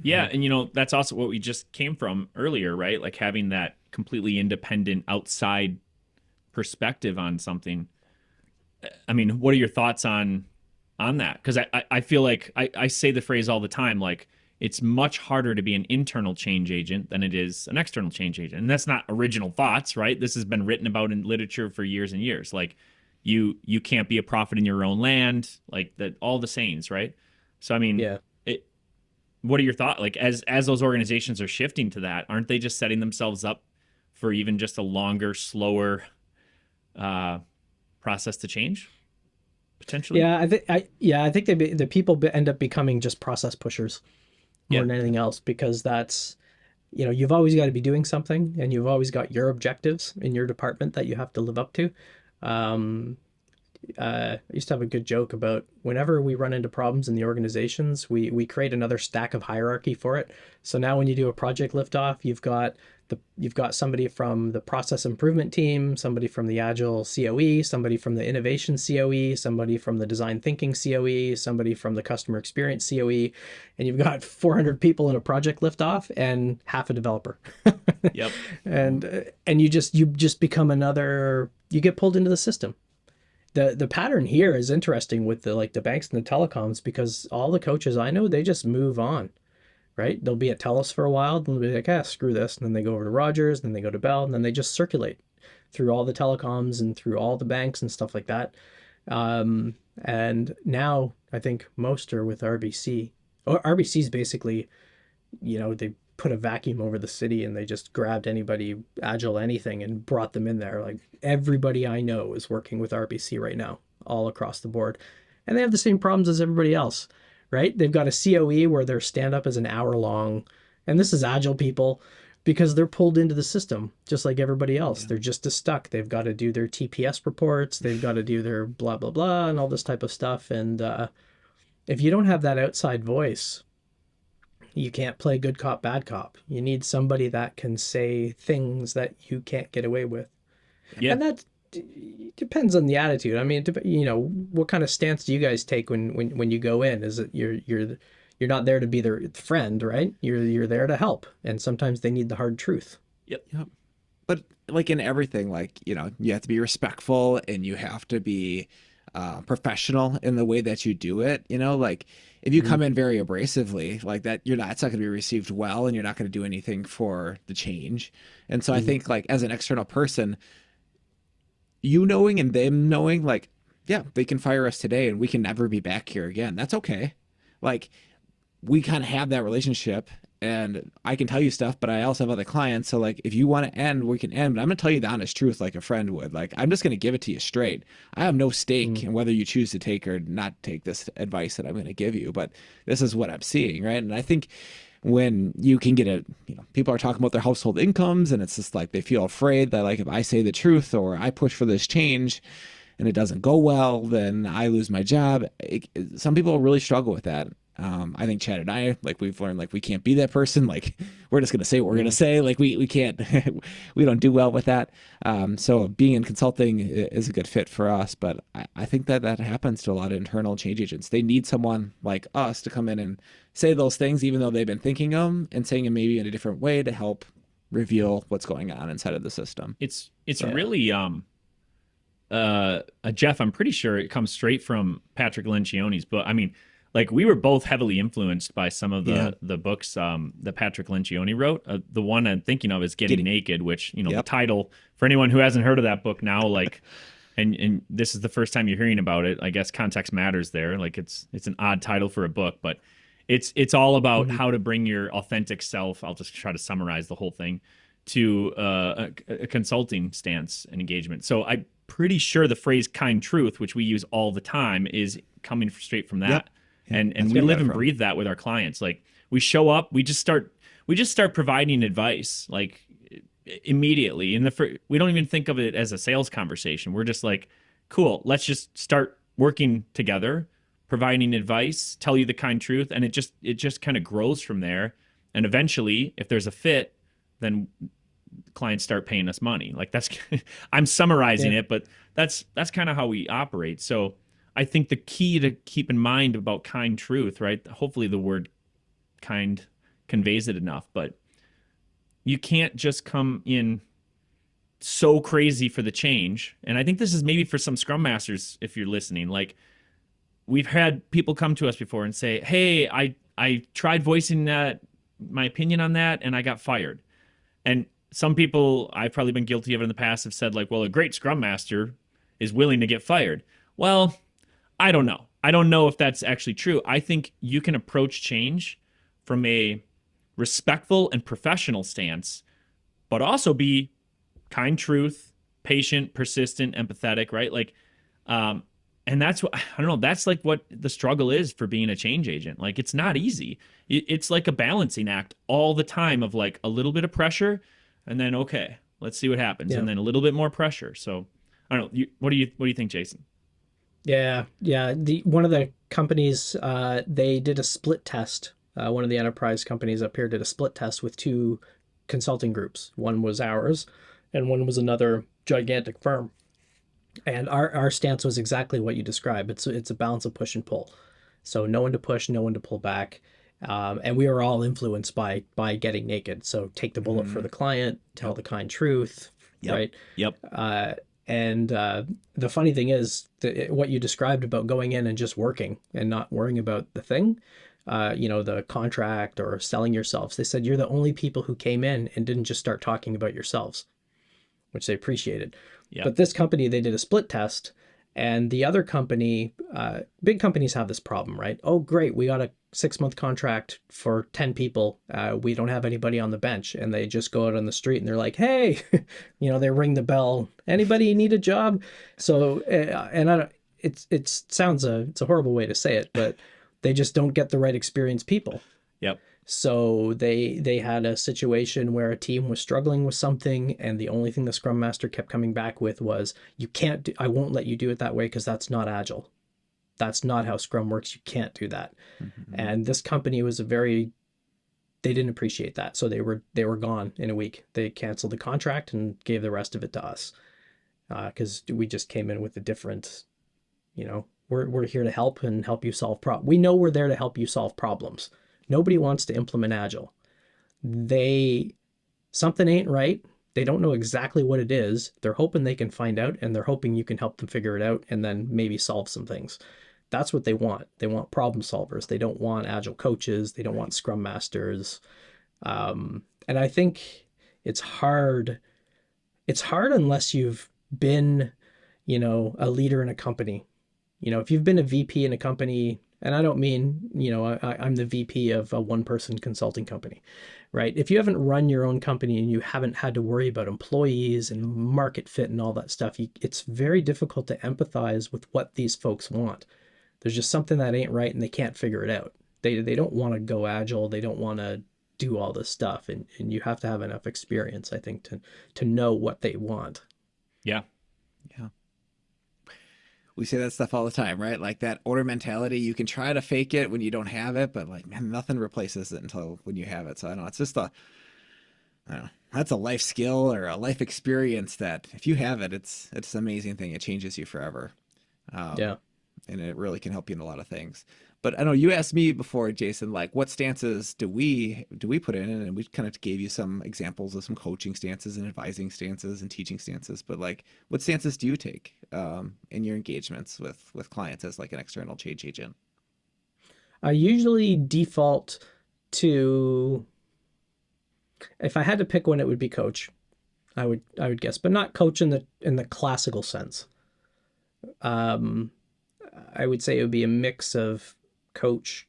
yeah, and that's also what we just came from earlier, right? Like having that completely independent outside perspective on something. I mean, what are your thoughts on that? Because I feel like I say the phrase all the time, like it's much harder to be an internal change agent than it is an external change agent. And that's not original thoughts, right? This has been written about in literature for years and years. Like you can't be a prophet in your own land, like that, all the sayings, right? So I mean, Yeah. what are your thoughts? Like as those organizations are shifting to that, aren't they just setting themselves up for even just a longer, slower process to change potentially? Yeah, I think the people end up becoming just process pushers more Yeah. than anything else, because that's, you've always got to be doing something, and you've always got your objectives in your department that you have to live up to. Um, I used to have a good joke about whenever we run into problems in the organizations, we create another stack of hierarchy for it. So now when you do a project liftoff, you've got somebody from the process improvement team, somebody from the Agile COE, somebody from the innovation COE, somebody from the design thinking COE, somebody from the customer experience COE, and you've got 400 people in a project liftoff and half a developer. Yep. And you just become you get pulled into the system. The pattern here is interesting with the banks and the telecoms, because all the coaches I know, they just move on, right? They'll be at TELUS for a while, then they'll be like, screw this, and then they go over to Rogers, and then they go to Bell, and then they just circulate through all the telecoms and through all the banks and stuff like that. And now I think most are with RBC. Or RBC's basically, they put a vacuum over the city, and they just grabbed anybody agile anything and brought them in there. Like everybody I know is working with RBC right now, all across the board, and they have the same problems as everybody else, right? They've got a COE where their stand up is an hour long, and this is agile people, because they're pulled into the system just like everybody else. Yeah. They're just as stuck. They've got to do their TPS reports, they've got to do their blah blah blah and all this type of stuff. And if you don't have that outside voice, you can't play good cop, bad cop. You need somebody that can say things that you can't get away with. Yeah. And that depends on the attitude. I mean, what kind of stance do you guys take when you go in? Is it you're not there to be their friend, right? You're there to help. And sometimes they need the hard truth. Yep. But like in everything, like, you have to be respectful, and you have to be professional in the way that you do it. Like if you come in very abrasively like that, it's not going to be received well, and you're not going to do anything for the change. And so I think, like, as an external person, you knowing and them knowing, like, yeah, they can fire us today and we can never be back here again. That's okay. Like, we kind of have that relationship, and I can tell you stuff, but I also have other clients. So like, if you want to end, we can end, but I'm going to tell you the honest truth like a friend would. Like, I'm just going to give it to you straight. I have no stake in whether you choose to take or not take this advice that I'm going to give you, but this is what I'm seeing, right? And I think when you can get people are talking about their household incomes, and it's just like they feel afraid that, like, if I say the truth or I push for this change and it doesn't go well, then I lose my job. Some people really struggle with that. I think Chad and I, like, we've learned, like, we can't be that person. Like, we're just going to say what we're going to say. Like, we can't, we don't do well with that. So being in consulting is a good fit for us, but I think that happens to a lot of internal change agents. They need someone like us to come in and say those things, even though they've been thinking them, and saying them maybe in a different way to help reveal what's going on inside of the system. It's really, Jeff, I'm pretty sure it comes straight from Patrick Lencioni's book. I mean, like we were both heavily influenced by some of the books that Patrick Lencioni wrote. The one I'm thinking of is Getting Naked, which, you know, the title, for anyone who hasn't heard of that book now, like, and this is the first time you're hearing about it, I guess context matters there. Like it's an odd title for a book, but it's all about how to bring your authentic self. I'll just try to summarize the whole thing to a consulting stance and engagement. So I'm pretty sure the phrase kind truth, which we use all the time, is coming straight from that. Yep. And we live and breathe that with our clients. Like we show up, we just start providing advice like immediately. We don't even think of it as a sales conversation. We're just like, cool, let's just start working together, providing advice, tell you the kind truth, and it just kind of grows from there. And eventually, if there's a fit, then clients start paying us money. Like that's I'm summarizing it, but that's kind of how we operate. So I think the key to keep in mind about kind truth, right? Hopefully the word kind conveys it enough, but you can't just come in so crazy for the change. And I think this is maybe for some Scrum Masters, if you're listening, like we've had people come to us before and say, hey, I tried voicing my opinion on that and I got fired. And some people, I've probably been guilty of it in the past, have said like, well, a great Scrum Master is willing to get fired. Well, I don't know. I don't know if that's actually true. I think you can approach change from a respectful and professional stance, but also be kind truth, patient, persistent, empathetic, right? Like, and that's what, I don't know, that's like what the struggle is for being a change agent. Like, it's not easy. It's like a balancing act all the time of like a little bit of pressure and then, okay, let's see what happens. And then a little bit more pressure. So I don't know. What do you think, Jason? Yeah. One of the companies, they did a split test. One of the enterprise companies up here did a split test with two consulting groups. One was ours, and one was another gigantic firm. And our stance was exactly what you described. It's a balance of push and pull. So no one to push, no one to pull back. And we were all influenced by Getting Naked. So take the bullet for the client, tell the kind truth, right? Yep. And the funny thing is what you described about going in and just working and not worrying about the thing, the contract or selling yourselves. They said you're the only people who came in and didn't just start talking about yourselves, which they appreciated. Yep. But this company, they did a split test, and the other company, big companies have this problem, right? Oh, great, we got a 6-month contract for 10 people. We don't have anybody on the bench. And they just go out on the street and they're like, hey, they ring the bell. Anybody need a job? So, and it's a horrible way to say it, but they just don't get the right experienced people. Yep. So they had a situation where a team was struggling with something, and the only thing the Scrum Master kept coming back with was, I won't let you do it that way because that's not Agile. That's not how Scrum works. You can't do that. Mm-hmm. And this company they didn't appreciate that. So they were gone in a week. They canceled the contract and gave the rest of it to us. Because we just came in with a different, we're here to help and help you solve problems. We know we're there to help you solve problems. Nobody wants to implement Agile. Something ain't right. They don't know exactly what it is. They're hoping they can find out, and they're hoping you can help them figure it out and then maybe solve some things. That's what they want. They want problem solvers. They don't want Agile coaches. They don't want Scrum Masters. And I think it's hard. It's hard unless you've been, a leader in a company. If you've been a VP in a company, and I don't mean, I'm the VP of a one-person consulting company, right? If you haven't run your own company and you haven't had to worry about employees and market fit and all that stuff, it's very difficult to empathize with what these folks want. There's just something that ain't right, and they can't figure it out. They don't want to go Agile. They don't want to do all this stuff, and you have to have enough experience, I think, to know what they want. Yeah. We say that stuff all the time, right? Like that order mentality, you can try to fake it when you don't have it, but like, man, nothing replaces it until when you have it. So I don't know, it's just that's a life skill or a life experience that if you have it, it's an amazing thing. It changes you forever. and it really can help you in a lot of things. But I know you asked me before, Jason, like what stances do we put in, and we kind of gave you some examples of some coaching stances and advising stances and teaching stances. But like, what stances do you take in your engagements with clients as like an external change agent? I usually default to, if I had to pick one, it would be coach. I would guess, but not coach in the classical sense. I would say it would be a mix of coach,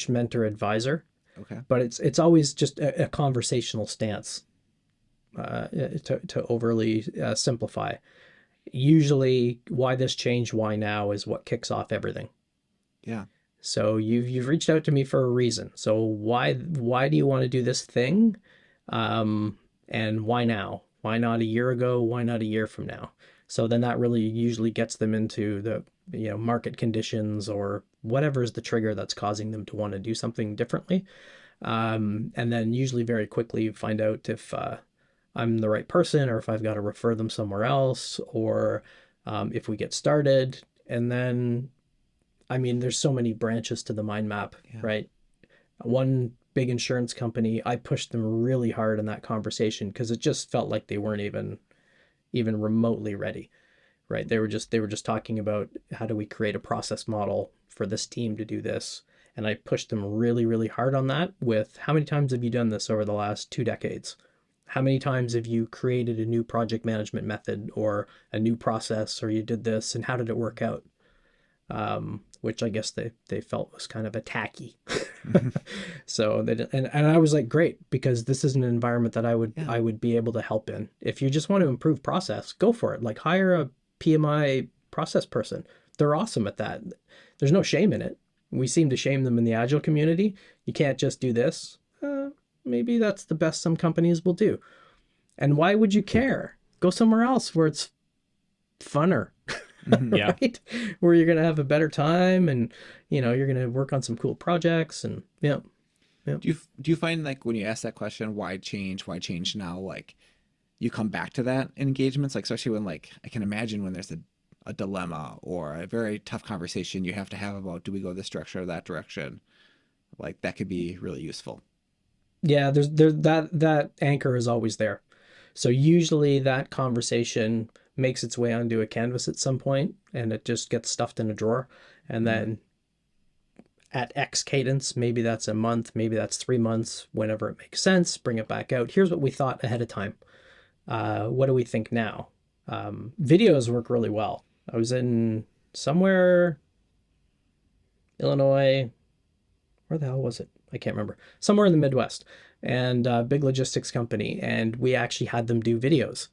mentor, advisor. Okay. But it's always just a conversational stance, to overly simplify. Usually, why this change, why now, is what kicks off everything. Yeah. So you've reached out to me for a reason. So why do you want to do this thing? And why now? Why not a year ago? Why not a year from now? So then that really usually gets them into the market conditions or whatever is the trigger that's causing them to want to do something differently. And then usually very quickly find out if I'm the right person, or if I've got to refer them somewhere else, or if we get started. And then, I mean, there's so many branches to the mind map, right? One big insurance company, I pushed them really hard in that conversation because it just felt like they weren't even remotely ready, right? They were just talking about, how do we create a process model for this team to do this? And I pushed them really, really hard on that with, how many times have you done this over the last 2 decades? How many times have you created a new project management method or a new process, or you did this, and how did it work out? Which I guess they felt was kind of a tacky. So they did, and I was like, great, because this is an environment that I would be able to help in. If you just want to improve process, go for it. Like, hire a PMI process person. They're awesome at that. There's no shame in it. We seem to shame them in the Agile community. You can't just do this. Maybe that's the best some companies will do. And why would you care? Go somewhere else where it's funner. Yeah. Right? Where you're going to have a better time, and you're going to work on some cool projects, and yeah. Do you find, like, when you ask that question, why change now, like you come back to that in engagements, like especially when, like, I can imagine when there's a dilemma or a very tough conversation you have to have about, do we go this direction or that direction? Like, that could be really useful. Yeah, there's that anchor is always there. So usually that conversation makes its way onto a canvas at some point, and it just gets stuffed in a drawer. And then at X cadence, maybe that's a month, maybe that's 3 months, whenever it makes sense, bring it back out. Here's what we thought ahead of time. What do we think now? Videos work really well. I was in somewhere, Illinois, where the hell was it? I can't remember. Somewhere in the Midwest, and a big logistics company, and we actually had them do videos.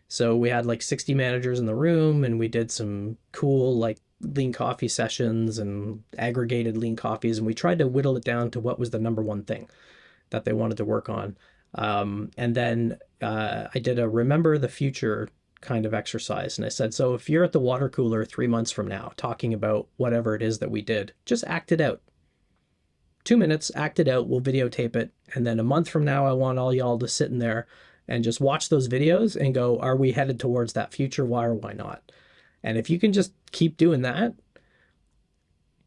So we had like 60 managers in the room, and we did some cool like lean coffee sessions and aggregated lean coffees, and we tried to whittle it down to what was the number one thing that they wanted to work on. And then I did a remember the future kind of exercise, and I said, so if you're at the water cooler 3 months from now talking about whatever it is that we did, just act it out. 2 minutes, act it out, we'll videotape it, and then a month from now I want all y'all to sit in there and just watch those videos and go, are we headed towards that future? Why or why not? And if you can just keep doing that,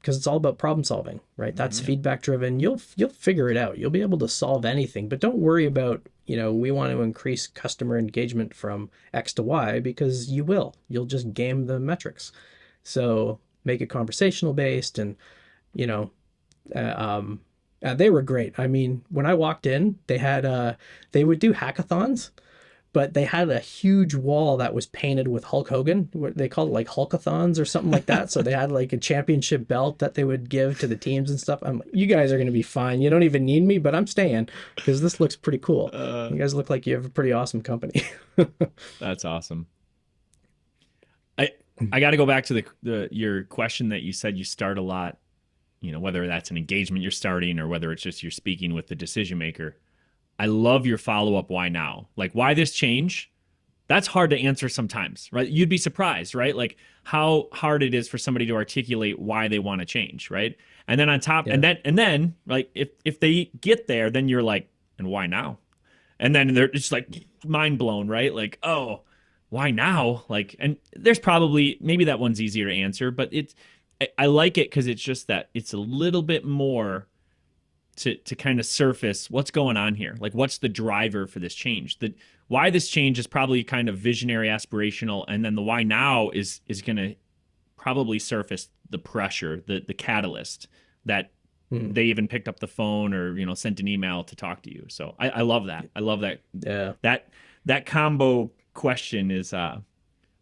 because it's all about problem solving, right? That's feedback driven. You'll figure it out. You'll be able to solve anything, but don't worry about, we want to increase customer engagement from X to Y, because you will. You'll just game the metrics. So make it conversational based, and, they were great. I mean, when I walked in, they would do hackathons, but they had a huge wall that was painted with Hulk Hogan. They called it like Hulkathons or something like that. So they had like a championship belt that they would give to the teams and stuff. I'm like, you guys are going to be fine. You don't even need me, but I'm staying because this looks pretty cool. You guys look like you have a pretty awesome company. That's awesome. I got to go back to your question that you said you start a lot, whether that's an engagement you're starting or whether it's just you're speaking with the decision maker. I love your follow-up, why now? Like, why this change? That's hard to answer sometimes, right? You'd be surprised, right? Like how hard it is for somebody to articulate why they want to change, right? And then on top, and then like if they get there, then you're like, and why now? And then they're just like mind blown, right? Like, oh, why now? Like, and there's probably, maybe that one's easier to answer, but I like it because it's just that it's a little bit more to kind of surface what's going on here. Like, what's the driver for this change? The why this change is probably kind of visionary, aspirational, and then the why now is going to probably surface the pressure, the catalyst that they even picked up the phone or sent an email to talk to you. So I love that. I love that. Yeah. That combo question is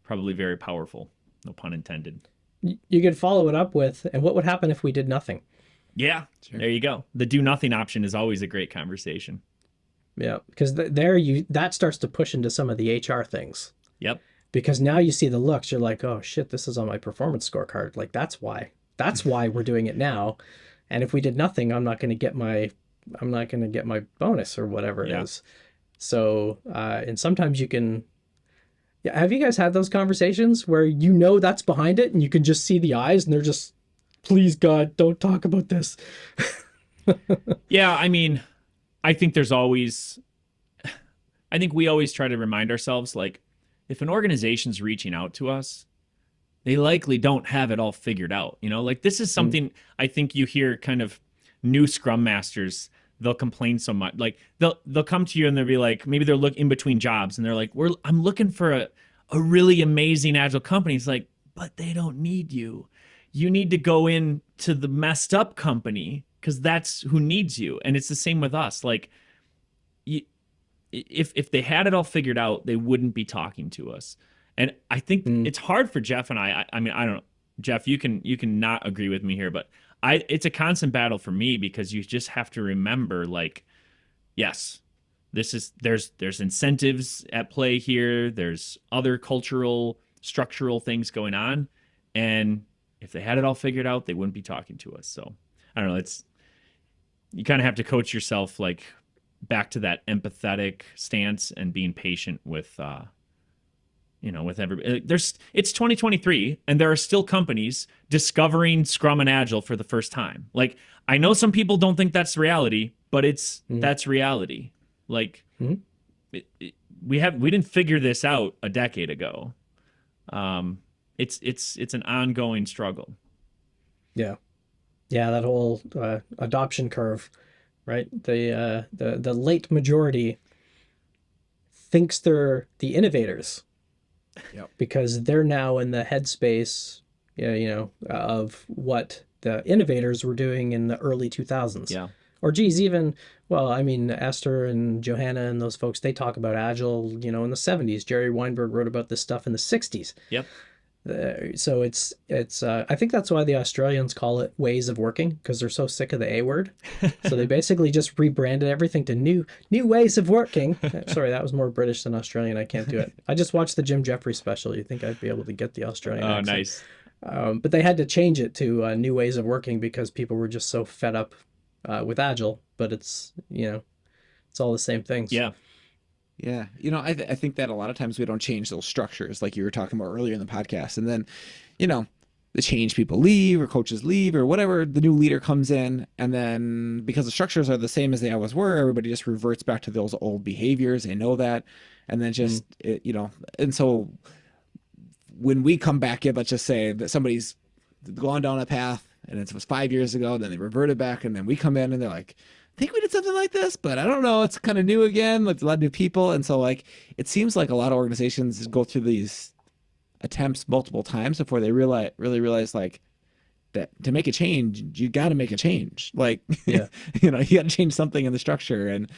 probably very powerful. No pun intended. You could follow it up with, and what would happen if we did nothing? Yeah, sure. There you go. The do nothing option is always a great conversation. Yeah, because that starts to push into some of the HR things. Yep. Because now you see the looks, you're like, oh shit, this is on my performance scorecard. Like that's why we're doing it now. And if we did nothing, I'm not going to get my bonus or whatever it is. So, and sometimes you can. Yeah, have you guys had those conversations where that's behind it, and you can just see the eyes, and they're just, please God, don't talk about this. Yeah, I mean, I think we always try to remind ourselves, like, if an organization's reaching out to us, they likely don't have it all figured out. Like, this is something I think you hear kind of new Scrum Masters, they'll complain so much. Like, they'll come to you and they'll be like, maybe they're looking in between jobs and they're like, I'm looking for a really amazing Agile company. It's like, but they don't need you. You need to go in to the messed up company because that's who needs you. And it's the same with us. Like, if they had it all figured out, they wouldn't be talking to us. And I think it's hard for Jeff and I mean, I don't know, Jeff, you can not agree with me here, but it's a constant battle for me because you just have to remember, like, yes, there's incentives at play here. There's other cultural, structural things going on. And if they had it all figured out, they wouldn't be talking to us. So I don't know. You kind of have to coach yourself, like, back to that empathetic stance and being patient with, with everybody. It's 2023 and there are still companies discovering Scrum and Agile for the first time. Like, I know some people don't think that's reality, but that's reality. Like, we didn't figure this out a decade ago. It's an ongoing struggle. Yeah. Yeah. That whole adoption curve, right? The late majority thinks they're the innovators. Yep. Because they're now in the headspace, of what the innovators were doing in the early 2000s. Yeah. Or geez, even, well, I mean, Esther and Johanna and those folks, they talk about Agile, in the 70s. Jerry Weinberg wrote about this stuff in the 60s. Yep. So it's I think that's why the Australians call it ways of working, because they're so sick of the A word. So they basically just rebranded everything to new ways of working. Sorry, that was more British than Australian. I can't do it. I just watched the Jim Jeffries special. You think I'd be able to get the Australian accent. Nice. But they had to change it to new ways of working because people were just so fed up with Agile. But it's all the same things. Yeah. Yeah. I think that a lot of times we don't change those structures like you were talking about earlier in the podcast. And then, the change, people leave or coaches leave or whatever, the new leader comes in. And then because the structures are the same as they always were, everybody just reverts back to those old behaviors. They know that. And then just, and so when we come back in, let's just say that somebody's gone down a path and it was 5 years ago, then they reverted back. And then we come in and they're like, I think we did something like this, but I don't know. It's kind of new again. Like, a lot of new people. And so, like, it seems like a lot of organizations go through these attempts multiple times before they really realize, like, that to make a change, you got to make a change. Like, yeah. You got to change something in the structure. And,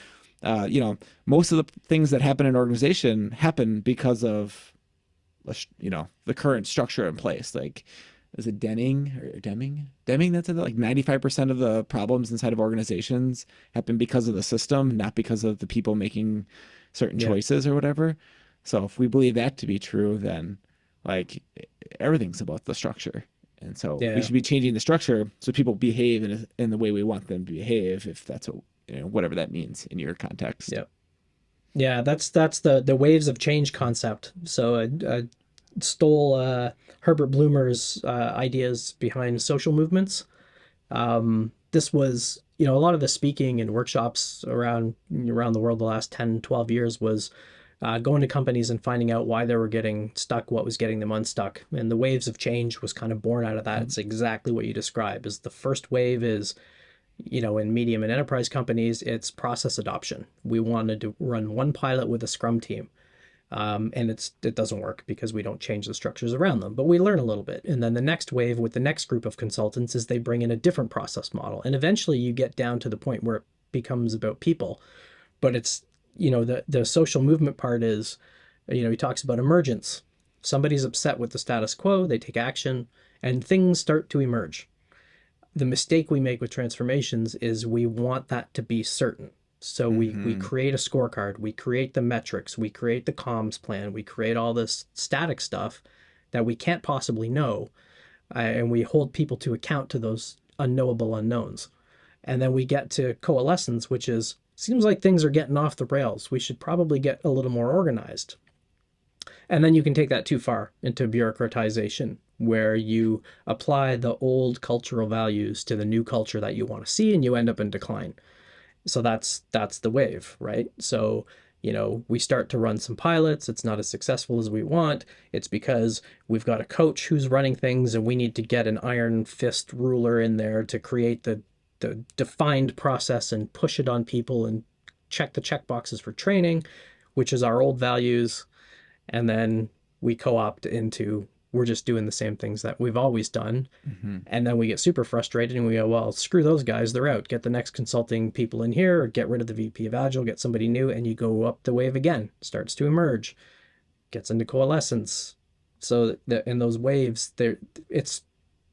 most of the things that happen in an organization happen because of, the current structure in place. Like, is it Deming? That's it. Like 95% of the problems inside of organizations happen because of the system, not because of the people making certain choices or whatever. So if we believe that to be true, then, like, everything's about the structure. And so we should be changing the structure so people behave in the way we want them to behave, if that's what, whatever that means in your context. Yeah. Yeah, that's the waves of change concept. So stole Herbert Bloomer's ideas behind social movements. This was, a lot of the speaking and workshops around the world the last 10, 12 years was going to companies and finding out why they were getting stuck, what was getting them unstuck. And the waves of change was kind of born out of that. It's exactly what you describe. Is the first wave is, in medium and enterprise companies, it's process adoption. We wanted to run one pilot with a Scrum team. And it doesn't work because we don't change the structures around them, but we learn a little bit. And then the next wave with the next group of consultants is they bring in a different process model. And eventually you get down to the point where it becomes about people. But it's, the social movement part is, he talks about emergence. Somebody's upset with the status quo, they take action, and things start to emerge. The mistake we make with transformations is we want that to be certain. So we create a scorecard, we create the metrics, we create the comms plan, we create all this static stuff that we can't possibly know, and we hold people to account to those unknowable unknowns. And then we get to coalescence, which is, seems like things are getting off the rails. We should probably get a little more organized. And then you can take that too far into bureaucratization, where you apply the old cultural values to the new culture that you want to see, and you end up in decline. So that's the wave, right? So, we start to run some pilots. It's not as successful as we want. It's because we've got a coach who's running things, and we need to get an iron fist ruler in there to create the defined process and push it on people and check the check boxes for training, which is our old values. And then we co-opt into, we're just doing the same things that we've always done. And then we get super frustrated and we go, well, screw those guys, they're out. Get the next consulting people in here, or get rid of the VP of Agile, get somebody new, and you go up the wave again. Starts to emerge, gets into coalescence. So in those waves, it's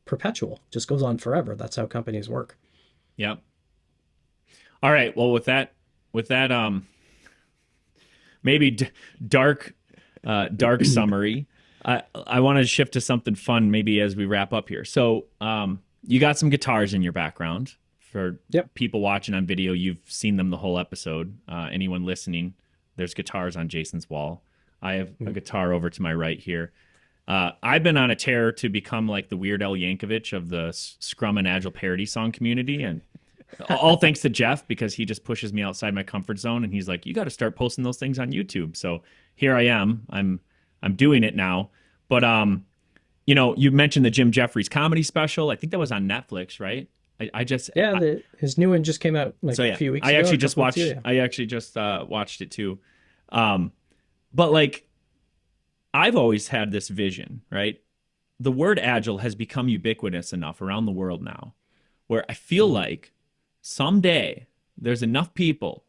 perpetual, just goes on forever. That's how companies work. Yep. All right. Well, with that, maybe dark summary. I want to shift to something fun maybe as we wrap up here. So you got some guitars in your background. For people watching on video, you've seen them the whole episode. Anyone listening, there's guitars on Jason's wall. I have a guitar over to my right here. I've been on a tear to become like the Weird Al Yankovic of the Scrum and Agile parody song community. And all thanks to Jeff, because he just pushes me outside my comfort zone. And he's like, you got to start posting those things on YouTube. So here I am. I'm doing it now. But, you mentioned the Jim Jeffries comedy special. I think that was on Netflix, right? His new one just came out a few weeks ago. I actually just watched it too. But like, I've always had this vision, right? The word agile has become ubiquitous enough around the world now where I feel like someday there's enough people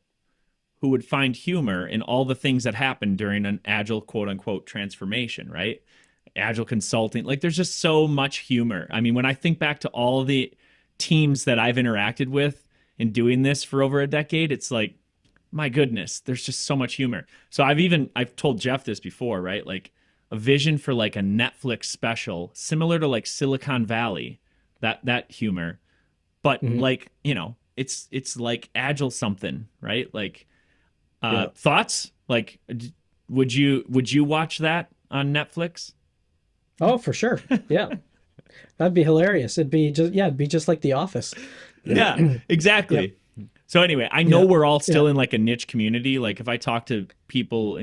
who would find humor in all the things that happen during an agile quote unquote transformation, right? Agile consulting, like there's just so much humor. I mean, when I think back to all of the teams that I've interacted with in doing this for over a decade, it's like, my goodness, there's just so much humor. So I've told Jeff this before, right? Like a vision for like a Netflix special, similar to like Silicon Valley, that humor, but like, it's like agile something, right? Like thoughts? Like, would you watch that on Netflix? Oh, for sure. Yeah. That'd be hilarious. It'd be just like The Office. Yeah, exactly. Yep. So anyway, I know we're all still in like a niche community. Like if I talk to people,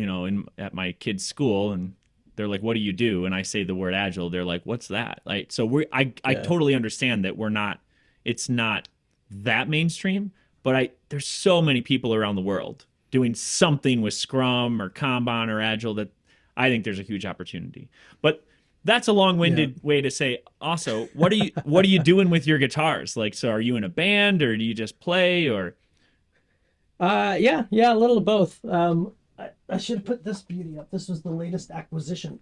at my kids' school and they're like, what do you do? And I say the word agile, they're like, what's that? Like, so I totally understand that it's not that mainstream, but there's so many people around the world doing something with Scrum or Kanban or Agile that I think there's a huge opportunity. But that's a long-winded way to say, also, what are you doing with your guitars? Like, so are you in a band or do you just play or? A little of both. I should have put this beauty up. This was the latest acquisition.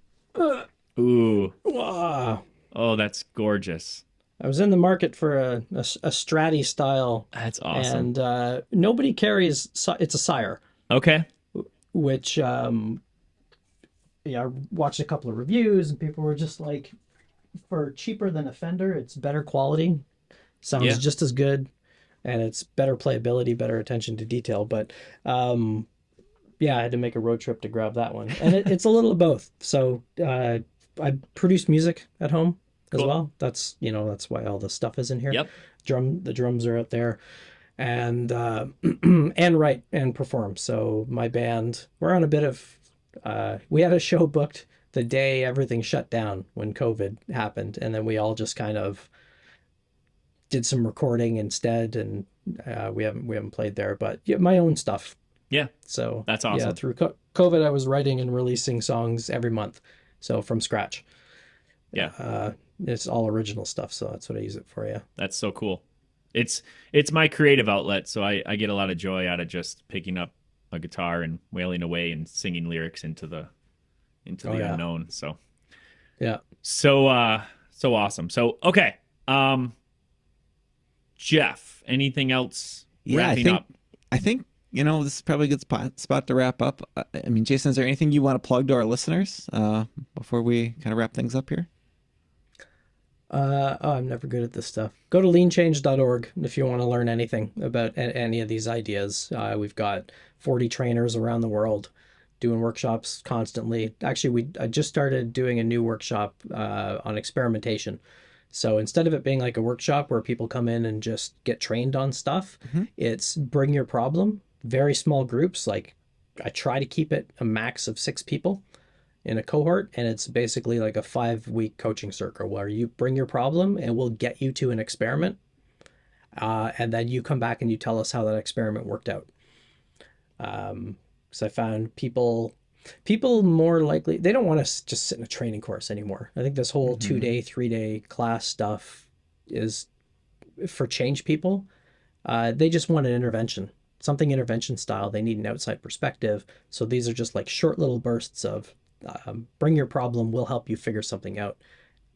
Ooh. Wow. Oh, that's gorgeous. I was in the market for a Stratty style. That's awesome. And nobody carries, it's a Sire. Okay. Which, I watched a couple of reviews and people were just like, for cheaper than a Fender, it's better quality, sounds just as good, and it's better playability, better attention to detail. But I had to make a road trip to grab that one. And it's a little of both. So I produce music at home as well. That's why all the stuff is in here. Yep. The drums are out there. And and write and perform. So my band, we're on a bit of we had a show booked the day everything shut down when COVID happened, and then we all just kind of did some recording instead, and we haven't played there, but yeah, my own stuff. Yeah. So that's awesome. Yeah, through COVID, I was writing and releasing songs every month, so from scratch. Yeah. It's all original stuff, so that's what I use it for. Yeah. That's so cool. It's my creative outlet, so I get a lot of joy out of just picking up a guitar and wailing away and singing lyrics into the unknown. So yeah. So awesome. So okay. Jeff, anything else wrapping up? I think this is probably a good spot to wrap up. I mean, Jason, is there anything you want to plug to our listeners before we kind of wrap things up here? I'm never good at this stuff. Go to leanchange.org if you want to learn anything about any of these ideas. We've got 40 trainers around the world doing workshops constantly. Actually, I just started doing a new workshop on experimentation. So instead of it being like a workshop where people come in and just get trained on stuff, it's bring your problem, very small groups. Like I try to keep it a max of 6 people in a cohort, and it's basically like a 5-week coaching circle where you bring your problem and we'll get you to an experiment, and then you come back and you tell us how that experiment worked out. So I found people more likely, they don't want to just sit in a training course anymore. I think this whole 2-day, 3-day class stuff is for change people. They just want an intervention, something intervention style. They need an outside perspective. So these are just like short little bursts of bring your problem, we'll help you figure something out.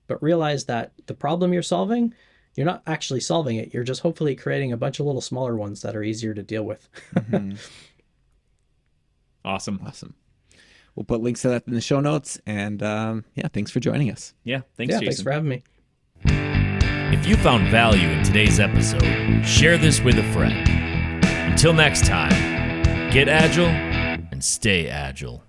But realize that the problem you're solving, you're not actually solving it. You're just hopefully creating a bunch of little smaller ones that are easier to deal with. Awesome. We'll put links to that in the show notes. And thanks for joining us. Yeah, thanks, Jason. Thanks for having me. If you found value in today's episode, share this with a friend. Until next time, get agile and stay agile.